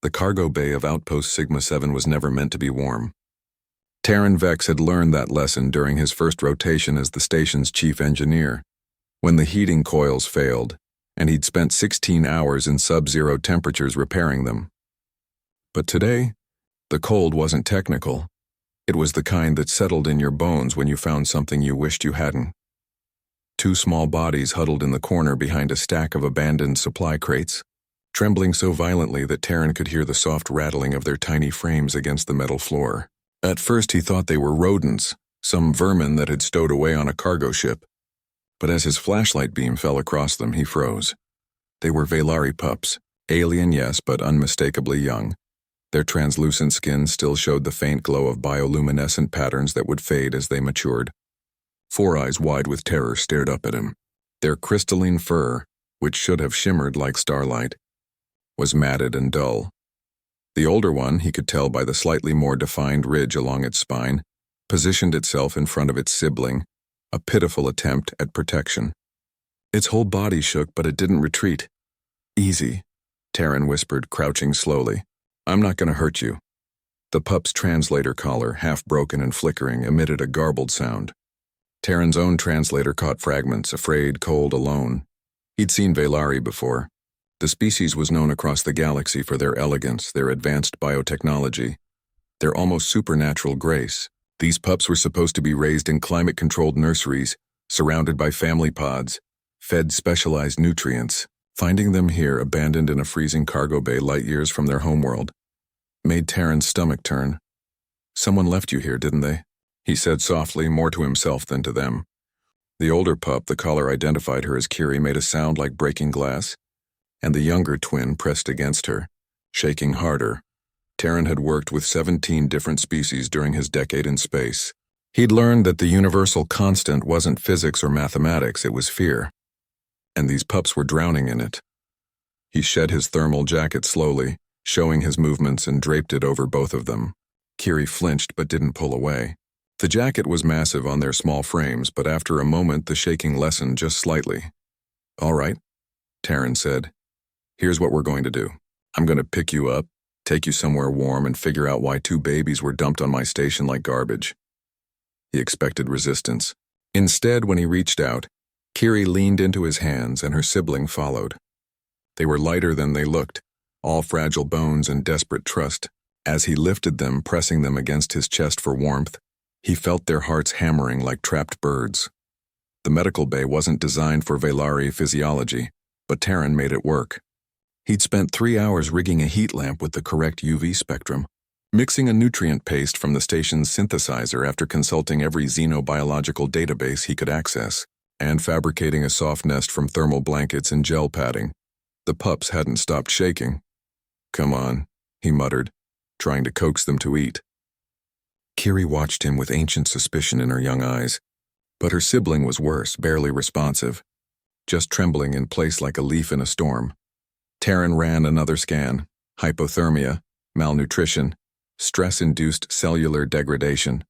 The cargo bay of Outpost Sigma-7 was never meant to be warm. Terran Vex had learned that lesson during his first rotation as the station's chief engineer, when the heating coils failed, and he'd spent 16 hours in sub-zero temperatures repairing them. But today, the cold wasn't technical. It was the kind that settled in your bones when you found something you wished you hadn't. Two small bodies huddled in the corner behind a stack of abandoned supply crates, trembling so violently that Terran could hear the soft rattling of their tiny frames against the metal floor. At first he thought they were rodents, some vermin that had stowed away on a cargo ship. But as his flashlight beam fell across them, he froze. They were Veilari pups, alien yes, but unmistakably young. Their translucent skin still showed the faint glow of bioluminescent patterns that would fade as they matured. Four eyes wide with terror stared up at him. Their crystalline fur, which should have shimmered like starlight, was matted and dull. The older one, he could tell by the slightly more defined ridge along its spine, positioned itself in front of its sibling, a pitiful attempt at protection. Its whole body shook, but it didn't retreat. "Easy," Terran whispered, crouching slowly. "I'm not going to hurt you." The pup's translator collar, half broken and flickering, emitted a garbled sound. Terran's own translator caught fragments, afraid, cold, alone. He'd seen Veilari before. The species was known across the galaxy for their elegance, their advanced biotechnology, their almost supernatural grace. These pups were supposed to be raised in climate-controlled nurseries, surrounded by family pods, fed specialized nutrients. Finding them here, abandoned in a freezing cargo bay light years from their homeworld, made Terran's stomach turn. "Someone left you here, didn't they?" he said softly, more to himself than to them. The older pup, the caller identified her as Kiri, made a sound like breaking glass, and the younger twin pressed against her, shaking harder. Terran had worked with 17 different species during his decade in space. He'd learned that the universal constant wasn't physics or mathematics, it was fear. And these pups were drowning in it. He shed his thermal jacket slowly, showing his movements, and draped it over both of them. Kiri flinched but didn't pull away. The jacket was massive on their small frames, but after a moment the shaking lessened just slightly. "All right," Terran said. "Here's what we're going to do. I'm going to pick you up, take you somewhere warm, and figure out why 2 babies were dumped on my station like garbage." He expected resistance. Instead, when he reached out, Kiri leaned into his hands and her sibling followed. They were lighter than they looked, all fragile bones and desperate trust. As he lifted them, pressing them against his chest for warmth, he felt their hearts hammering like trapped birds. The medical bay wasn't designed for Veilari physiology, but Terran made it work. He'd spent 3 hours rigging a heat lamp with the correct UV spectrum, mixing a nutrient paste from the station's synthesizer after consulting every xenobiological database he could access, and fabricating a soft nest from thermal blankets and gel padding. The pups hadn't stopped shaking. "Come on," he muttered, trying to coax them to eat. Kiri watched him with ancient suspicion in her young eyes, but her sibling was worse, barely responsive, just trembling in place like a leaf in a storm. Terran ran another scan. Hypothermia, malnutrition, stress-induced cellular degradation.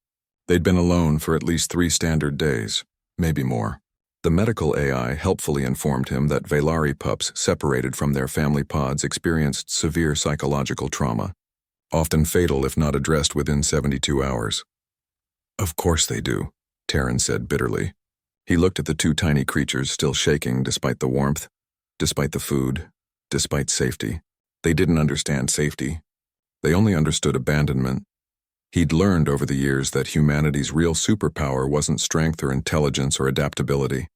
They'd been alone for at least 3 standard days, maybe more. The medical AI helpfully informed him that Veilari pups separated from their family pods experienced severe psychological trauma, often fatal if not addressed within 72 hours. "Of course they do," Terran said bitterly. He looked at the 2 tiny creatures still shaking despite the warmth, despite the food, despite safety. They didn't understand safety. They only understood abandonment. He'd learned over the years that humanity's real superpower wasn't strength or intelligence or adaptability.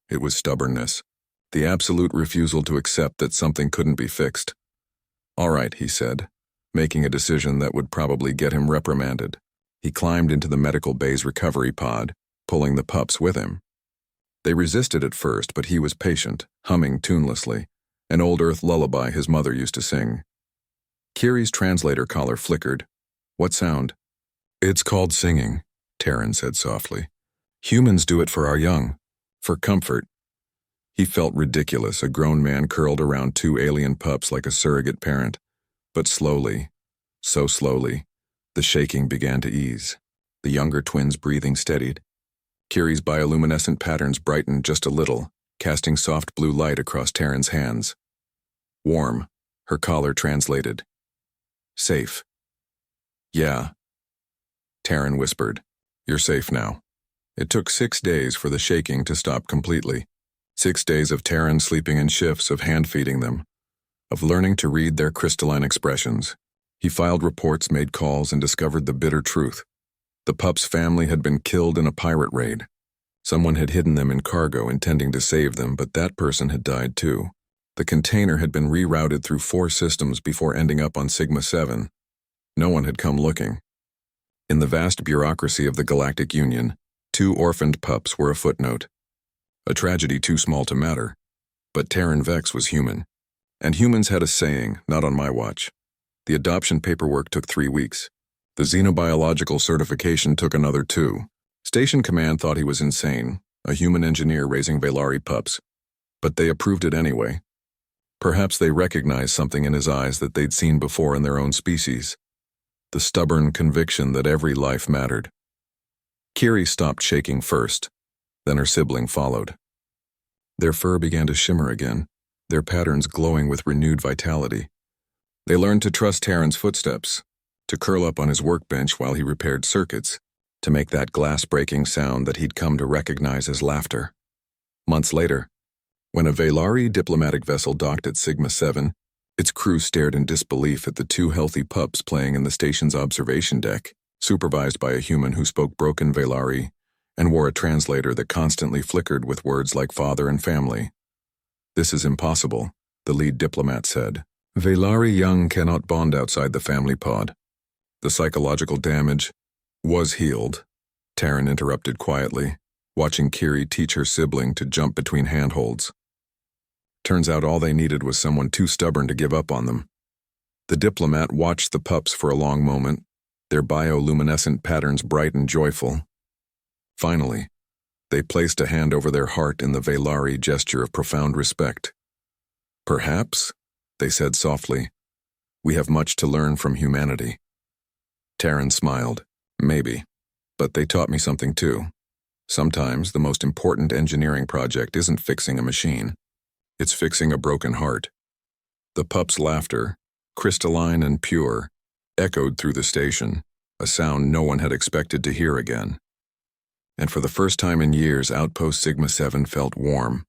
It was stubbornness, the absolute refusal to accept that something couldn't be fixed. "All right," he said, making a decision that would probably get him reprimanded. He climbed into the medical bay's recovery pod, pulling the pups with him. They resisted at first, but he was patient, humming tunelessly, an old Earth lullaby his mother used to sing. Kiri's translator collar flickered. "What sound?" "It's called singing," Terran said softly. "Humans do it for our young, for comfort." He felt ridiculous, a grown man curled around 2 alien pups like a surrogate parent. But slowly, so slowly, the shaking began to ease. The younger twin's breathing steadied. Kiri's bioluminescent patterns brightened just a little, casting soft blue light across Terran's hands. "Warm," her collar translated. Safe. Yeah, Taryn whispered. You're safe now. It took 6 days for the shaking to stop completely. 6 days of Taryn sleeping in shifts, of hand-feeding them, of learning to read their crystalline expressions. He filed reports, made calls, and discovered the bitter truth. The pup's family had been killed in a pirate raid. Someone had hidden them in cargo, intending to save them, but that person had died too. The container had been rerouted through 4 systems before ending up on Sigma-7. No one had come looking. In the vast bureaucracy of the Galactic Union, 2 orphaned pups were a footnote. A tragedy too small to matter. But Taryn Vex was human. And humans had a saying, not on my watch. The adoption paperwork took 3 weeks. The xenobiological certification took another 2. Station Command thought he was insane, a human engineer raising Velari pups. But they approved it anyway. Perhaps they recognized something in his eyes that they'd seen before in their own species. The stubborn conviction that every life mattered. Kiri stopped shaking first, then her sibling followed. Their fur began to shimmer again, their patterns glowing with renewed vitality. They learned to trust Taryn's footsteps, to curl up on his workbench while he repaired circuits, to make that glass-breaking sound that he'd come to recognize as laughter. Months later, when a Velari diplomatic vessel docked at Sigma-7, its crew stared in disbelief at the 2 healthy pups playing in the station's observation deck, supervised by a human who spoke broken Velari and wore a translator that constantly flickered with words like father and family. This is impossible, the lead diplomat said. Velari young cannot bond outside the family pod. The psychological damage was healed, Taryn interrupted quietly, watching Kiri teach her sibling to jump between handholds. Turns out all they needed was someone too stubborn to give up on them. The diplomat watched the pups for a long moment, their bioluminescent patterns bright and joyful. Finally, they placed a hand over their heart in the Velari gesture of profound respect. Perhaps, they said softly, we have much to learn from humanity. Taryn smiled. Maybe. But they taught me something too. Sometimes the most important engineering project isn't fixing a machine. It's fixing a broken heart. The pup's laughter, crystalline and pure, echoed through the station, a sound no one had expected to hear again. And for the first time in years, Outpost Sigma-7 felt warm.